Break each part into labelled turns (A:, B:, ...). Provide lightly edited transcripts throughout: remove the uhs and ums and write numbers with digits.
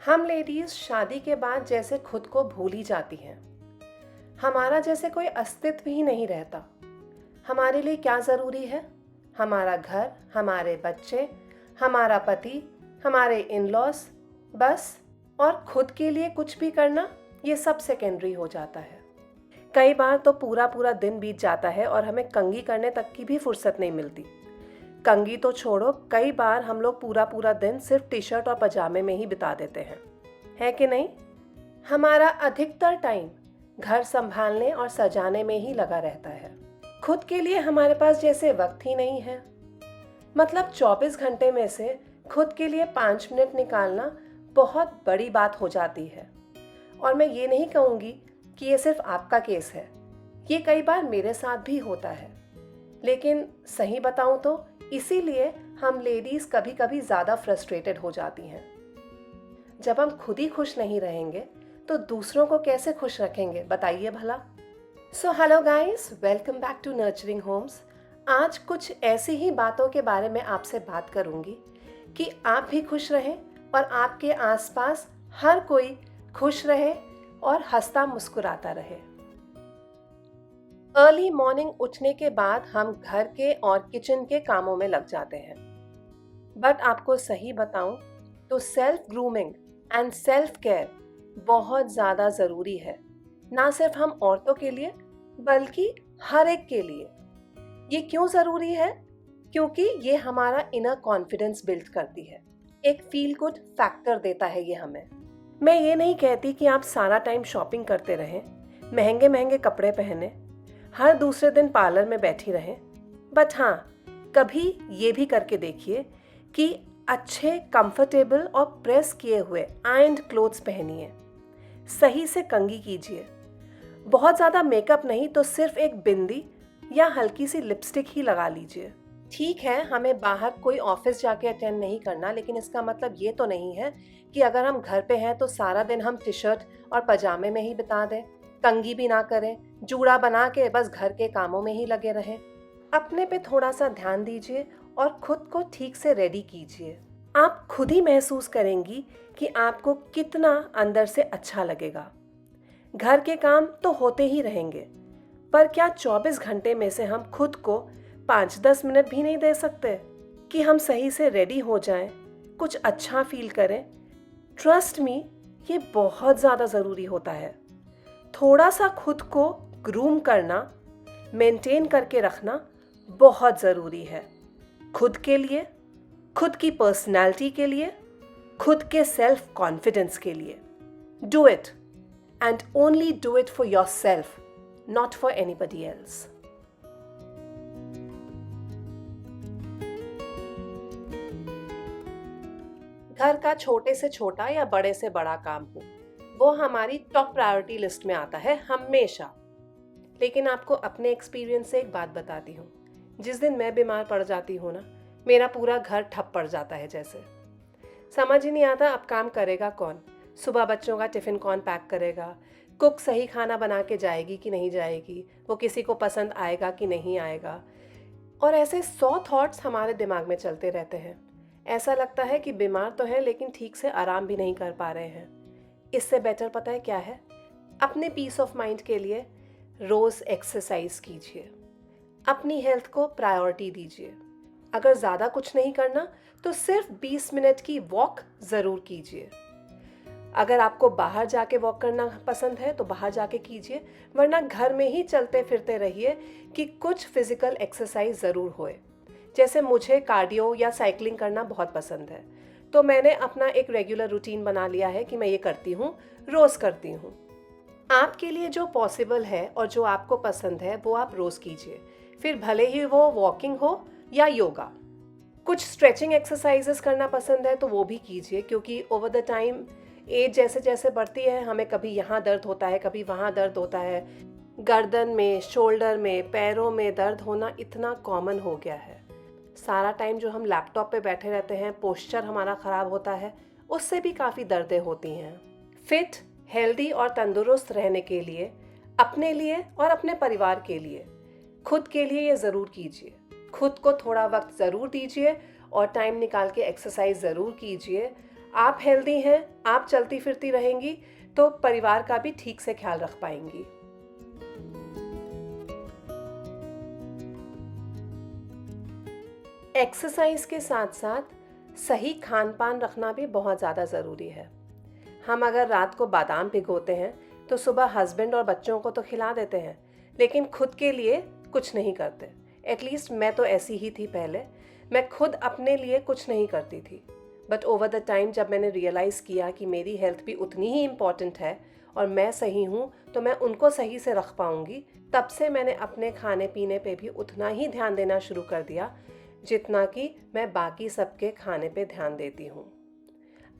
A: हम लेडीज शादी के बाद जैसे खुद को भूल ही जाती हैं। हमारा जैसे कोई अस्तित्व ही नहीं रहता। हमारे लिए क्या ज़रूरी है? हमारा घर, हमारे बच्चे, हमारा पति, हमारे इन लॉज, बस। और खुद के लिए कुछ भी करना, ये सब सेकेंडरी हो जाता है। कई बार तो पूरा पूरा दिन बीत जाता है और हमें कंघी करने तक की भी फुर्सत नहीं मिलती। कंघी तो छोड़ो, कई बार हम लोग पूरा पूरा दिन सिर्फ टी शर्ट और पजामे में ही बिता देते हैं, है कि नहीं? हमारा अधिकतर टाइम घर संभालने और सजाने में ही लगा रहता है। खुद के लिए हमारे पास जैसे वक्त ही नहीं है। मतलब 24 घंटे में से खुद के लिए 5 मिनट निकालना बहुत बड़ी बात हो जाती है। और मैं ये नहीं कहूँगी कि ये सिर्फ आपका केस है, ये कई बार मेरे साथ भी होता है। लेकिन सही बताऊँ तो इसीलिए हम लेडीज़ कभी कभी ज़्यादा फ्रस्ट्रेटेड हो जाती हैं। जब हम खुद ही खुश नहीं रहेंगे तो दूसरों को कैसे खुश रखेंगे, बताइए भला। So hello guys, welcome back to nurturing homes. आज कुछ ऐसी ही बातों के बारे में आपसे बात करूंगी कि आप भी खुश रहें और आपके आसपास हर कोई खुश रहे और हंसता मुस्कुराता रहे। अर्ली मॉर्निंग उठने के बाद हम घर के और किचन के कामों में लग जाते हैं। बट आपको सही बताऊं तो self grooming and self care बहुत ज़्यादा ज़रूरी है, ना सिर्फ हम औरतों के लिए बल्कि हर एक के लिए। ये क्यों ज़रूरी है? क्योंकि ये हमारा इनर कॉन्फिडेंस बिल्ड करती है, एक फील गुड फैक्टर देता है ये हमें। मैं ये नहीं कहती कि आप सारा टाइम शॉपिंग करते रहें, महंगे महंगे कपड़े पहने, हर दूसरे दिन पार्लर में बैठी रहें। बट हाँ, कभी ये भी करके देखिए कि अच्छे, कंफर्टेबल और प्रेस किए हुए आयरन्ड क्लोथ्स पहनिए। सही से कंघी कीजिए। बहुत ज़्यादा मेकअप नहीं तो सिर्फ एक बिंदी या हल्की सी लिपस्टिक ही लगा लीजिए। ठीक है, हमें बाहर कोई ऑफिस जाके अटेंड नहीं करना, लेकिन इसका मतलब ये तो नहीं है कि अगर हम घर पे हैं तो सारा दिन हम टी शर्ट और पजामे में ही बिता दें, कंघी भी ना करें, जूड़ा बना के बस घर के कामों में ही लगे रहें। अपने पे थोड़ा सा ध्यान दीजिए और खुद को ठीक से रेडी कीजिए। आप खुद ही महसूस करेंगी कि आपको कितना अंदर से अच्छा लगेगा। घर के काम तो होते ही रहेंगे, पर क्या 24 घंटे में से हम खुद को 5-10 मिनट भी नहीं दे सकते कि हम सही से रेडी हो जाएं, कुछ अच्छा फील करें? ट्रस्ट मी, ये बहुत ज़्यादा ज़रूरी होता है। थोड़ा सा खुद को ग्रूम करना, मेंटेन करके रखना बहुत ज़रूरी है। खुद के लिए, खुद की पर्सनैलिटी के लिए, खुद के सेल्फ कॉन्फिडेंस के लिए। Do it and only do it for your self, not for anybody else. घर का छोटे से छोटा या बड़े से बड़ा काम हो, वो हमारी टॉप प्रायोरिटी लिस्ट में आता है हमेशा। लेकिन आपको अपने एक्सपीरियंस से एक बात बताती हूँ, जिस दिन मैं बीमार पड़ जाती हूँ ना, मेरा पूरा घर ठप पड़ जाता है। जैसे समझ ही नहीं आता अब काम करेगा कौन, सुबह बच्चों का टिफ़िन कौन पैक करेगा, कुक सही खाना बना के जाएगी कि नहीं जाएगी, वो किसी को पसंद आएगा कि नहीं आएगा। और ऐसे 100 थॉट्स हमारे दिमाग में चलते रहते हैं। ऐसा लगता है कि बीमार तो हैं लेकिन ठीक से आराम भी नहीं कर पा रहे हैं। इससे बेटर पता है क्या है? अपने पीस ऑफ माइंड के लिए रोज़ एक्सरसाइज कीजिए, अपनी हेल्थ को प्रायोरिटी दीजिए। अगर ज़्यादा कुछ नहीं करना तो सिर्फ 20 मिनट की वॉक ज़रूर कीजिए। अगर आपको बाहर जाके वॉक करना पसंद है तो बाहर जाके कीजिए, वरना घर में ही चलते फिरते रहिए कि कुछ फिजिकल एक्सरसाइज ज़रूर होए। जैसे मुझे कार्डियो या साइकिलिंग करना बहुत पसंद है, तो मैंने अपना एक रेगुलर रूटीन बना लिया है कि मैं ये करती हूँ, रोज़ करती हूँ। आपके लिए जो पॉसिबल है और जो आपको पसंद है वो आप रोज़ कीजिए, फिर भले ही वो वॉकिंग हो या योगा। कुछ स्ट्रेचिंग एक्सरसाइजेस करना पसंद है तो वो भी कीजिए, क्योंकि ओवर द टाइम एज जैसे जैसे बढ़ती है हमें कभी यहाँ दर्द होता है, कभी वहाँ दर्द होता है। गर्दन में, शोल्डर में, पैरों में दर्द होना इतना कॉमन हो गया है। सारा टाइम जो हम लैपटॉप पे बैठे रहते हैं, पोस्चर हमारा ख़राब होता है, उससे भी काफ़ी दर्दें होती हैं। फिट, हेल्दी और तंदुरुस्त रहने के लिए, अपने लिए और अपने परिवार के लिए, खुद के लिए ये ज़रूर कीजिए। खुद को थोड़ा वक्त ज़रूर दीजिए और टाइम निकाल के एक्सरसाइज ज़रूर कीजिए। आप हेल्दी हैं, आप चलती फिरती रहेंगी तो परिवार का भी ठीक से ख्याल रख पाएंगी। एक्सरसाइज के साथ साथ सही खान पान रखना भी बहुत ज़्यादा ज़रूरी है। हम अगर रात को बादाम भिगोते हैं तो सुबह हस्बैंड और बच्चों को तो खिला देते हैं, लेकिन खुद के लिए कुछ नहीं करते। एटलीस्ट मैं तो ऐसी ही थी पहले, मैं खुद अपने लिए कुछ नहीं करती थी। बट ओवर द टाइम जब मैंने रियलाइज़ किया कि मेरी हेल्थ भी उतनी ही इम्पॉर्टेंट है और मैं सही हूँ तो मैं उनको सही से रख पाऊँगी, तब से मैंने अपने खाने पीने पे भी उतना ही ध्यान देना शुरू कर दिया जितना कि मैं बाकी सबके खाने पे ध्यान देती हूँ।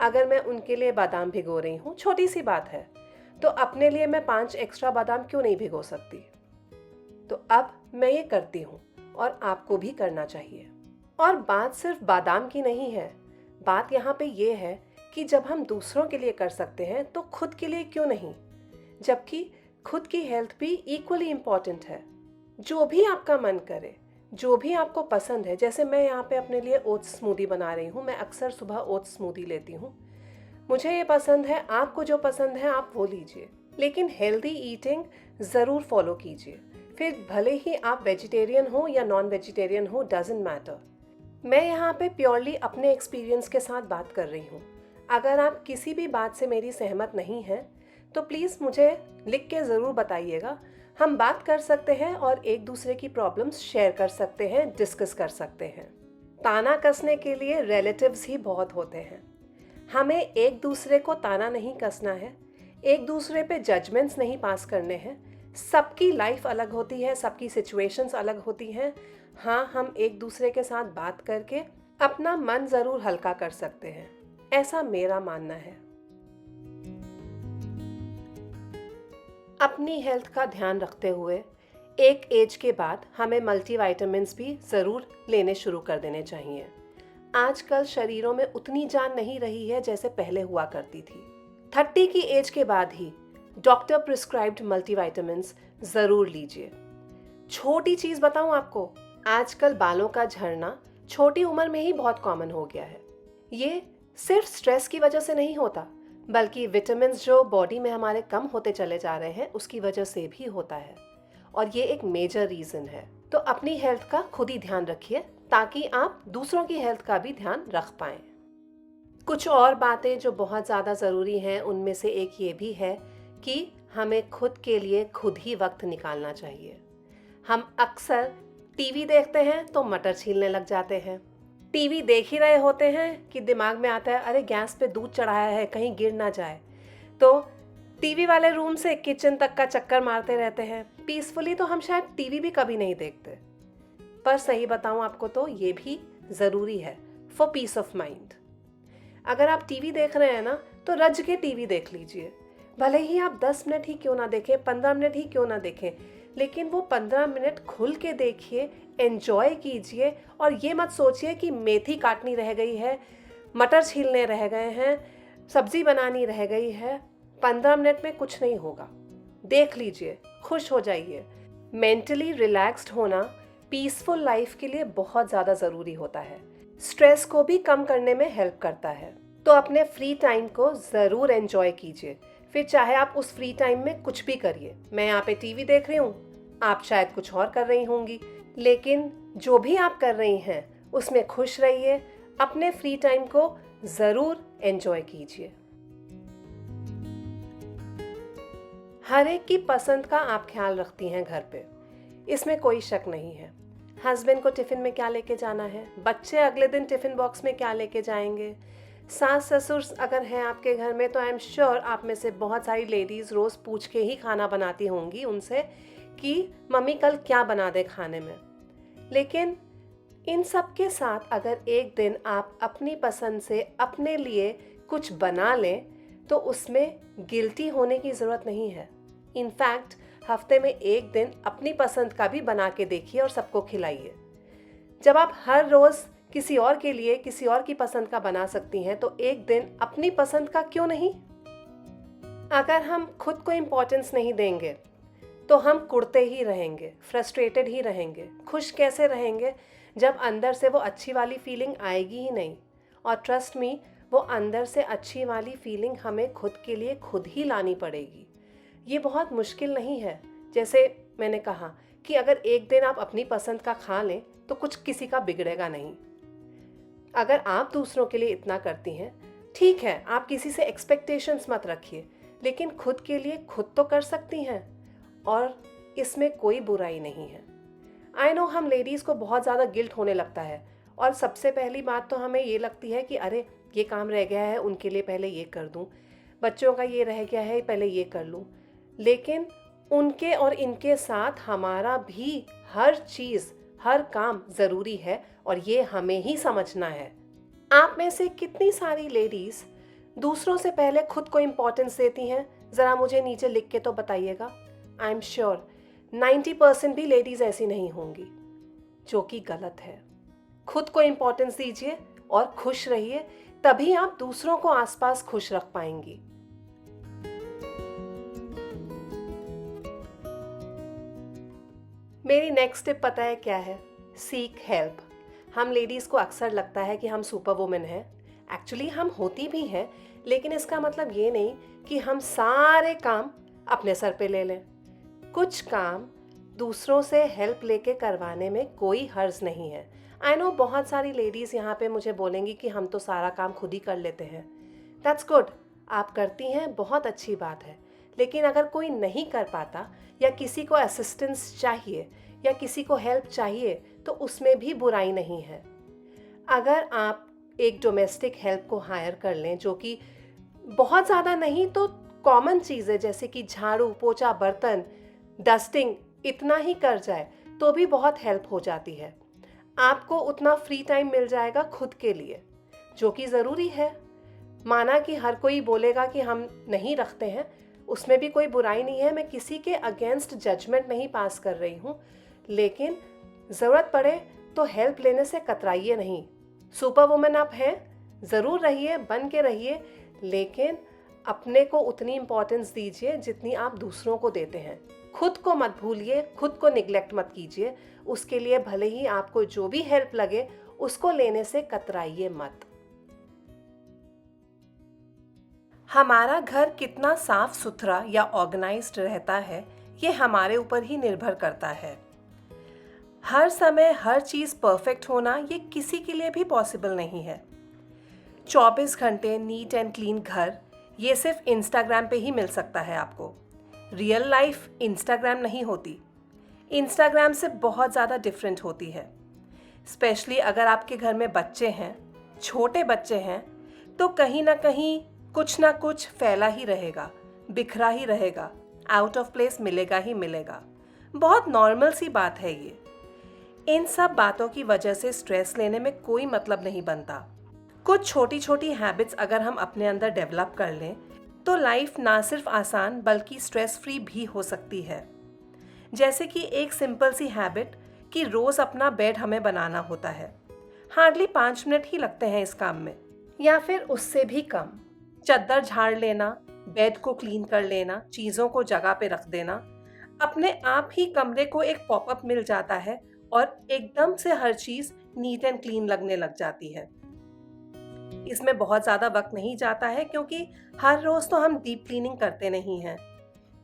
A: अगर मैं उनके लिए बादाम भिगो रही हूँ, छोटी सी बात है, तो अपने लिए मैं 5 एक्स्ट्रा बादाम क्यों नहीं भिगो सकती? तो अब मैं ये करती हूँ और आपको भी करना चाहिए। और बात सिर्फ बादाम की नहीं है, बात यहाँ पे ये है कि जब हम दूसरों के लिए कर सकते हैं तो खुद के लिए क्यों नहीं? जबकि खुद की हेल्थ भी इक्वली इम्पॉर्टेंट है। जो भी आपका मन करे, जो भी आपको पसंद है, जैसे मैं यहाँ पे अपने लिए ओट्स स्मूदी बना रही हूँ। मैं अक्सर सुबह ओट्स स्मूदी लेती हूँ। मुझे ये पसंद है, आपको जो पसंद है आप वो लीजिए, लेकिन हेल्दी ईटिंग ज़रूर फॉलो कीजिए। फिर भले ही आप वेजिटेरियन हो या नॉन वेजिटेरियन हो, डजेंट मैटर। मैं यहाँ पे प्योरली अपने एक्सपीरियंस के साथ बात कर रही हूँ। अगर आप किसी भी बात से मेरी सहमत नहीं हैं तो प्लीज़ मुझे लिख के ज़रूर बताइएगा। हम बात कर सकते हैं और एक दूसरे की प्रॉब्लम्स शेयर कर सकते हैं, डिस्कस कर सकते हैं। ताना कसने के लिए रिलेटिव्स ही बहुत होते हैं। हमें एक दूसरे को ताना नहीं कसना है, एक दूसरे पे जजमेंट्स नहीं पास करने हैं। सबकी लाइफ अलग होती है, सबकी सिचुएशंस अलग होती हैं। हाँ, हम एक दूसरे के साथ बात करके अपना मन ज़रूर हल्का कर सकते हैं, ऐसा मेरा मानना है। अपनी हेल्थ का ध्यान रखते हुए एक एज के बाद हमें मल्टीविटामिन्स भी ज़रूर लेने शुरू कर देने चाहिए। आजकल शरीरों में उतनी जान नहीं रही है जैसे पहले हुआ करती थी। 30 की एज के बाद ही डॉक्टर प्रिस्क्राइब्ड मल्टीविटामिन्स ज़रूर लीजिए। छोटी चीज़ बताऊं आपको, आजकल बालों का झड़ना छोटी उम्र में ही बहुत कॉमन हो गया है। ये सिर्फ स्ट्रेस की वजह से नहीं होता, बल्कि विटामिन्स जो बॉडी में हमारे कम होते चले जा रहे हैं उसकी वजह से भी होता है, और ये एक मेजर रीज़न है। तो अपनी हेल्थ का खुद ही ध्यान रखिए ताकि आप दूसरों की हेल्थ का भी ध्यान रख पाएं। कुछ और बातें जो बहुत ज़्यादा ज़रूरी हैं, उनमें से एक ये भी है कि हमें खुद के लिए खुद ही वक्त निकालना चाहिए। हम अक्सर टीवी देखते हैं तो मटर छीलने लग जाते हैं। टीवी देख ही रहे होते हैं कि दिमाग में आता है, अरे गैस पे दूध चढ़ाया है कहीं गिर ना जाए, तो टीवी वाले रूम से किचन तक का चक्कर मारते रहते हैं। पीसफुली तो हम शायद टीवी भी कभी नहीं देखते। पर सही बताऊं आपको तो ये भी ज़रूरी है फॉर पीस ऑफ माइंड। अगर आप टीवी देख रहे हैं ना, तो रज के टीवी देख लीजिए। भले ही आप 10 मिनट ही क्यों ना देखें, 15 मिनट ही क्यों ना देखें, लेकिन वो 15 मिनट खुल के देखिए, एंजॉय कीजिए। और ये मत सोचिए कि मेथी काटनी रह गई है, मटर छीलने रह गए हैं, सब्जी बनानी रह गई है। 15 मिनट में कुछ नहीं होगा, देख लीजिए, खुश हो जाइए। मेंटली रिलैक्स्ड होना पीसफुल लाइफ के लिए बहुत ज़्यादा ज़रूरी होता है। स्ट्रेस को भी कम करने में हेल्प करता है। तो अपने फ्री टाइम को ज़रूर एंजॉय कीजिए। फिर चाहे आप उस फ्री टाइम में कुछ भी करिए। मैं यहाँ पे टीवी देख रही हूँ, आप शायद कुछ और कर रही होंगी, लेकिन जो भी आप कर रही हैं उसमें खुश रहिए। अपने फ्री टाइम को ज़रूर एंजॉय कीजिए। हर एक की पसंद का आप ख्याल रखती हैं घर पे, इसमें कोई शक नहीं है। हस्बैंड को टिफ़िन में क्या लेके जाना है, बच्चे अगले दिन टिफ़िन बॉक्स में क्या लेके जाएंगे, सास ससुर अगर हैं आपके घर में तो आई एम श्योर आप में से बहुत सारी लेडीज़ रोज़ पूछ के ही खाना बनाती होंगी उनसे कि मम्मी कल क्या बना दे खाने में। लेकिन इन सब के साथ अगर एक दिन आप अपनी पसंद से अपने लिए कुछ बना लें तो उसमें गिल्टी होने की ज़रूरत नहीं है। इनफैक्ट हफ्ते में एक दिन अपनी पसंद का भी बना के देखिए और सबको खिलाइए। जब आप हर रोज़ किसी और के लिए किसी और की पसंद का बना सकती हैं तो एक दिन अपनी पसंद का क्यों नहीं। अगर हम खुद को इम्पोर्टेंस नहीं देंगे तो हम कुड़ते ही रहेंगे, फ्रस्ट्रेटेड ही रहेंगे। खुश कैसे रहेंगे जब अंदर से वो अच्छी वाली फीलिंग आएगी ही नहीं। और ट्रस्ट मी, वो अंदर से अच्छी वाली फीलिंग हमें खुद के लिए खुद ही लानी पड़ेगी। ये बहुत मुश्किल नहीं है। जैसे मैंने कहा कि अगर एक दिन आप अपनी पसंद का खा लें तो कुछ किसी का बिगड़ेगा नहीं। अगर आप दूसरों के लिए इतना करती हैं, ठीक है, आप किसी से एक्सपेक्टेशंस मत रखिए, लेकिन खुद के लिए खुद तो कर सकती हैं और इसमें कोई बुराई नहीं है। आई नो हम लेडीज़ को बहुत ज़्यादा गिल्ट होने लगता है और सबसे पहली बात तो हमें ये लगती है कि अरे ये काम रह गया है, उनके लिए पहले ये कर दूं, बच्चों का ये रह गया है, पहले ये कर लूं। लेकिन उनके और इनके साथ हमारा भी हर चीज़, हर काम ज़रूरी है और ये हमें ही समझना है। आप में से कितनी सारी लेडीज़ दूसरों से पहले खुद को इम्पोर्टेंस देती हैं? ज़रा मुझे नीचे लिख के तो बताइएगा। आई एम श्योर 90% भी लेडीज़ ऐसी नहीं होंगी, जो कि गलत है। खुद को इम्पोर्टेंस दीजिए और खुश रहिए, तभी आप दूसरों को आसपास खुश रख पाएंगी। मेरी नेक्स्ट टिप पता है क्या है? Seek help. हम लेडीज़ को अक्सर लगता है कि हम सुपर वुमेन हैं। एक्चुअली हम होती भी हैं, लेकिन इसका मतलब ये नहीं कि हम सारे काम अपने सर पे ले लें। कुछ काम दूसरों से हेल्प लेके करवाने में कोई हर्ज नहीं है। आई नो बहुत सारी लेडीज़ यहाँ पे मुझे बोलेंगी कि हम तो सारा काम खुद ही कर लेते हैं। दैट्स गुड, आप करती हैं, बहुत अच्छी बात है। लेकिन अगर कोई नहीं कर पाता या किसी को असिस्टेंस चाहिए या किसी को हेल्प चाहिए तो उसमें भी बुराई नहीं है। अगर आप एक डोमेस्टिक हेल्प को हायर कर लें, जो कि बहुत ज़्यादा नहीं तो कॉमन चीज़ें जैसे कि झाड़ू पोछा बर्तन डस्टिंग इतना ही कर जाए तो भी बहुत हेल्प हो जाती है। आपको उतना फ्री टाइम मिल जाएगा खुद के लिए, जो कि ज़रूरी है। माना कि हर कोई बोलेगा कि हम नहीं रखते हैं, उसमें भी कोई बुराई नहीं है। मैं किसी के अगेंस्ट जजमेंट नहीं पास कर रही हूँ, लेकिन ज़रूरत पड़े तो हेल्प लेने से कतराइए नहीं। सुपर वुमेन आप हैं, ज़रूर रहिए, बन के रहिए, लेकिन अपने को उतनी इम्पोर्टेंस दीजिए जितनी आप दूसरों को देते हैं। खुद को मत भूलिए, खुद को निगलेक्ट मत कीजिए। उसके लिए भले ही आपको जो भी हेल्प लगे उसको लेने से कतराइए मत। हमारा घर कितना साफ सुथरा या ऑर्गेनाइज्ड रहता है, ये हमारे ऊपर ही निर्भर करता है। हर समय हर चीज़ परफेक्ट होना ये किसी के लिए भी पॉसिबल नहीं है। 24 घंटे नीट एंड क्लीन घर ये सिर्फ इंस्टाग्राम पे ही मिल सकता है आपको। रियल लाइफ इंस्टाग्राम नहीं होती, इंस्टाग्राम से बहुत ज़्यादा डिफरेंट होती है। स्पेशली अगर आपके घर में बच्चे हैं, छोटे बच्चे हैं, तो कहीं ना कहीं कुछ ना कुछ फैला ही रहेगा, बिखरा ही रहेगा, आउट ऑफ प्लेस मिलेगा ही मिलेगा। बहुत नॉर्मल सी बात है ये। इन सब बातों की वजह से स्ट्रेस लेने में कोई मतलब नहीं बनता। कुछ छोटी छोटी हैबिट्स अगर हम अपने अंदर डेवलप कर लें तो लाइफ ना सिर्फ आसान बल्कि स्ट्रेस फ्री भी हो सकती है। जैसे कि एक सिंपल सी हैबिट कि रोज़ अपना बेड हमें बनाना होता है। हार्डली 5 मिनट ही लगते हैं इस काम में, या फिर उससे भी कम। चद्दर झाड़ लेना, बेड को क्लीन कर लेना, चीज़ों को जगह पे रख देना, अपने आप ही कमरे को एक पॉपअप मिल जाता है और एकदम से हर चीज़ नीट एंड क्लीन लगने लग जाती है। इसमें बहुत ज़्यादा वक्त नहीं जाता है क्योंकि हर रोज़ तो हम डीप क्लीनिंग करते नहीं हैं।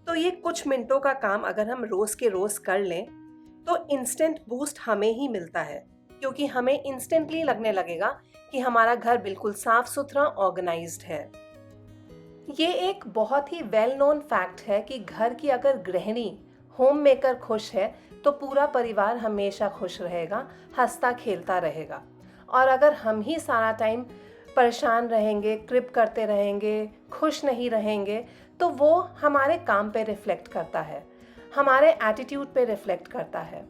A: तो ये कुछ मिनटों का काम अगर हम रोज़ के रोज़ कर लें तो इंस्टेंट बूस्ट हमें ही मिलता है, क्योंकि हमें इंस्टेंटली लगने लगेगा कि हमारा घर बिल्कुल साफ सुथरा ऑर्गेनाइज्ड है। ये एक बहुत ही वेल नोन फैक्ट है कि घर की अगर गृहिणी होम मेकर खुश है तो पूरा परिवार हमेशा खुश रहेगा, हंसता खेलता रहेगा। और अगर हम ही सारा टाइम परेशान रहेंगे, क्रिप करते रहेंगे, खुश नहीं रहेंगे, तो वो हमारे काम पे रिफ्लेक्ट करता है, हमारे एटीट्यूड पे रिफ्लेक्ट करता है।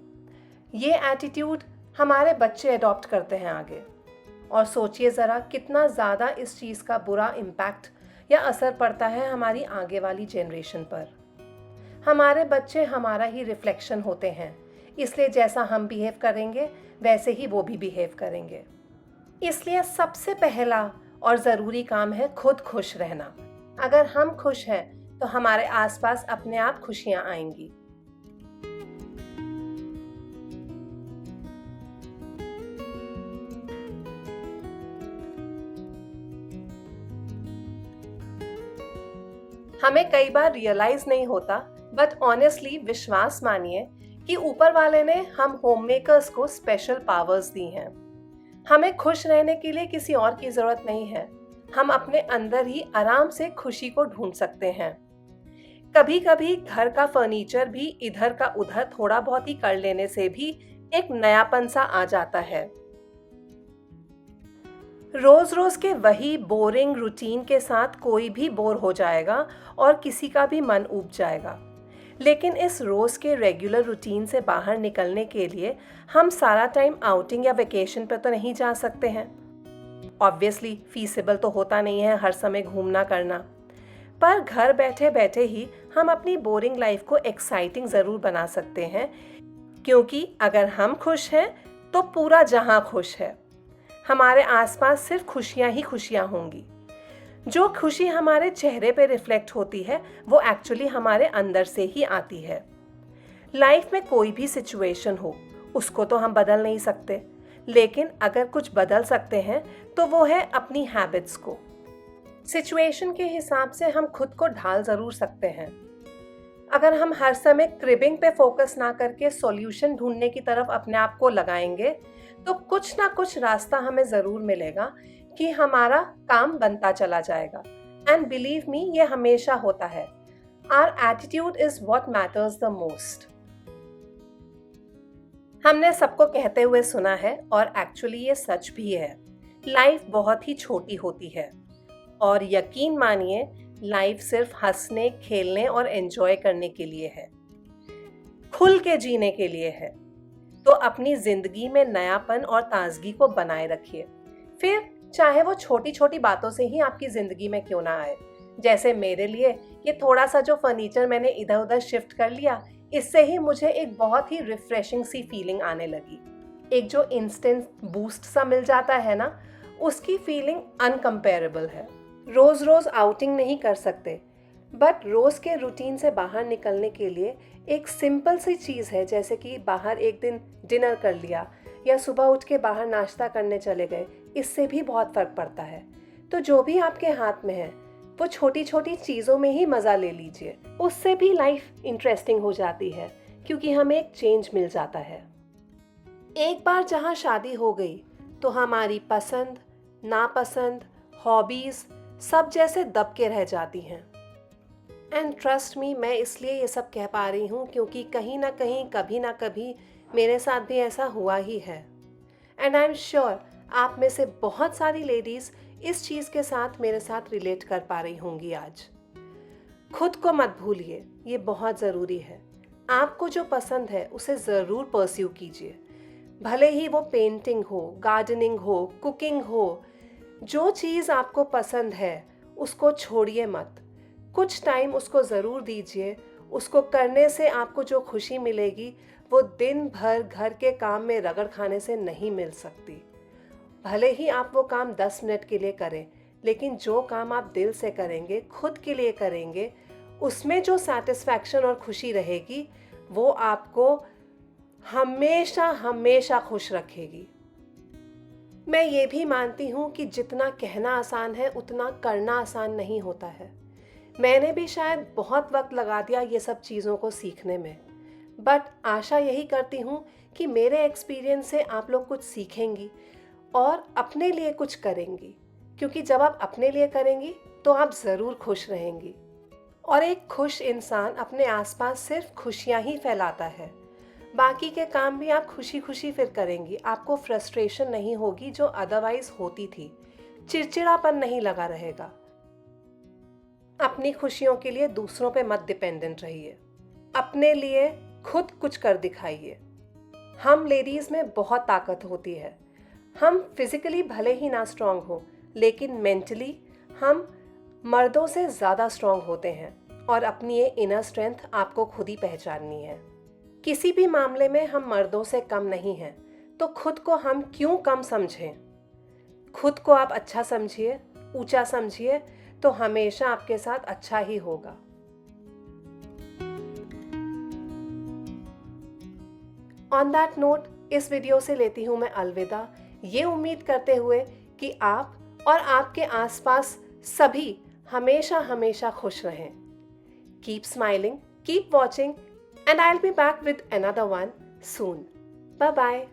A: ये एटीट्यूड हमारे बच्चे अडॉप्ट करते हैं आगे। और सोचिए ज़रा कितना ज़्यादा इस चीज़ का बुरा इम्पैक्ट या असर पड़ता है हमारी आगे वाली जनरेशन पर। हमारे बच्चे हमारा ही रिफ्लेक्शन होते हैं, इसलिए जैसा हम बिहेव करेंगे वैसे ही वो भी बिहेव करेंगे। इसलिए सबसे पहला और ज़रूरी काम है खुद खुश रहना। अगर हम खुश हैं तो हमारे आसपास अपने आप खुशियाँ आएंगी। हमें कई बार रियलाइज नहीं होता, बट ऑनेस्टली विश्वास मानिए कि ऊपर वाले ने हम होममेकर्स को स्पेशल पावर्स दी हैं। हमें खुश रहने के लिए किसी और की जरूरत नहीं है। हम अपने अंदर ही आराम से खुशी को ढूंढ सकते हैं। कभी कभी घर का फर्नीचर भी इधर का उधर थोड़ा बहुत ही कर लेने से भी एक नयापन सा आ जाता है। रोज रोज के वही बोरिंग रूटीन के साथ कोई भी बोर हो जाएगा और किसी का भी मन ऊब जाएगा। लेकिन इस रोज के रेगुलर रूटीन से बाहर निकलने के लिए हम सारा टाइम आउटिंग या वेकेशन पर तो नहीं जा सकते हैं। ऑब्वियसली फीसिबल तो होता नहीं है हर समय घूमना करना, पर घर बैठे बैठे ही हम अपनी बोरिंग लाइफ को एक्साइटिंग ज़रूर बना सकते हैं, क्योंकि अगर हम खुश हैं तो पूरा जहां खुश है। हमारे आसपास सिर्फ खुशियां ही खुशियां होंगी। जो खुशी हमारे चेहरे पे रिफ्लेक्ट होती है वो एक्चुअली हमारे अंदर से ही आती है। लाइफ में कोई भी सिचुएशन हो उसको तो हम बदल नहीं सकते, लेकिन अगर कुछ बदल सकते हैं तो वो है अपनी हैबिट्स को। सिचुएशन के हिसाब से हम खुद को ढाल ज़रूर सकते हैं। अगर हम हर समय क्रिबिंग पे फोकस ना करके सॉल्यूशन ढूंढने की तरफ अपने आप को लगाएंगे तो कुछ ना कुछ रास्ता हमें ज़रूर मिलेगा कि हमारा काम बनता चला जाएगा। एंड बिलीव मी, ये हमेशा होता है। Our attitude is what matters the most. हमने सबको कहते हुए सुना है और एक्चुअली ये सच भी है, लाइफ बहुत ही छोटी होती है। और यकीन मानिए लाइफ सिर्फ हंसने, खेलने और एंजॉय करने के लिए है, खुल के जीने के लिए है। तो अपनी जिंदगी में नयापन और ताजगी को बनाए रखिए, फिर चाहे वो छोटी छोटी बातों से ही आपकी जिंदगी में क्यों ना आए। जैसे मेरे लिए ये थोड़ा सा जो फर्नीचर मैंने इधर उधर शिफ्ट कर लिया, इससे ही मुझे एक बहुत ही रिफ्रेशिंग सी फीलिंग आने लगी। एक जो इंस्टेंट बूस्ट सा मिल जाता है ना, उसकी फीलिंग अनकम्पेरेबल है। रोज रोज आउटिंग नहीं कर सकते, बट रोज के रूटीन से बाहर निकलने के लिए एक सिंपल सी चीज़ है, जैसे कि बाहर एक दिन डिनर कर लिया या सुबह उठ के बाहर नाश्ता करने चले गए, इससे भी बहुत फ़र्क पड़ता है। तो जो भी आपके हाथ में है वो छोटी छोटी चीज़ों में ही मज़ा ले लीजिए, उससे भी लाइफ इंटरेस्टिंग हो जाती है, क्योंकि हमें एक चेंज मिल जाता है। एक बार जहाँ शादी हो गई तो हमारी पसंद, नापसंद, हॉबीज़ सब जैसे दब के रह जाती हैं। एंड ट्रस्ट मी, मैं इसलिए ये सब कह पा रही हूँ क्योंकि कहीं ना कहीं कभी ना कभी मेरे साथ भी ऐसा हुआ ही है। एंड आई एम श्योर आप में से बहुत सारी लेडीज़ इस चीज़ के साथ मेरे साथ रिलेट कर पा रही होंगी आज। खुद को मत भूलिए, ये बहुत ज़रूरी है। आपको जो पसंद है उसे ज़रूर परस्यू कीजिए, भले ही वो पेंटिंग हो, गार्डनिंग हो, कुकिंग हो। जो चीज़ आपको पसंद है उसको छोड़िए मत, कुछ टाइम उसको ज़रूर दीजिए। उसको करने से आपको जो खुशी मिलेगी वो दिन भर घर के काम में रगड़ खाने से नहीं मिल सकती। भले ही आप वो काम 10 मिनट के लिए करें, लेकिन जो काम आप दिल से करेंगे, खुद के लिए करेंगे, उसमें जो सेटिस्फैक्शन और खुशी रहेगी वो आपको हमेशा हमेशा खुश रखेगी। मैं ये भी मानती हूँ कि जितना कहना आसान है उतना करना आसान नहीं होता है। मैंने भी शायद बहुत वक्त लगा दिया ये सब चीज़ों को सीखने में, बट आशा यही करती हूँ कि मेरे एक्सपीरियंस से आप लोग कुछ सीखेंगी और अपने लिए कुछ करेंगी, क्योंकि जब आप अपने लिए करेंगी तो आप ज़रूर खुश रहेंगी। और एक खुश इंसान अपने आसपास सिर्फ खुशियाँ ही फैलाता है। बाकी के काम भी आप खुशी खुशी फिर करेंगी, आपको फ्रस्ट्रेशन नहीं होगी जो अदरवाइज होती थी, चिड़चिड़ापन नहीं लगा रहेगा। अपनी खुशियों के लिए दूसरों पे मत डिपेंडेंट रहिए, अपने लिए खुद कुछ कर दिखाइए। हम लेडीज़ में बहुत ताकत होती है। हम फिजिकली भले ही ना स्ट्रांग हो, लेकिन मेंटली हम मर्दों से ज़्यादा स्ट्रांग होते हैं, और अपनी ये इनर स्ट्रेंथ आपको खुद ही पहचाननी है। किसी भी मामले में हम मर्दों से कम नहीं हैं, तो खुद को हम क्यों कम समझें। खुद को आप अच्छा समझिए, ऊंचा समझिए, तो हमेशा आपके साथ अच्छा ही होगा। ऑन दैट नोट, इस वीडियो से लेती हूँ मैं अलविदा, ये उम्मीद करते हुए कि आप और आपके आसपास सभी हमेशा हमेशा खुश रहें। Keep smiling, keep watching, and I'll be back with another one soon. Bye bye.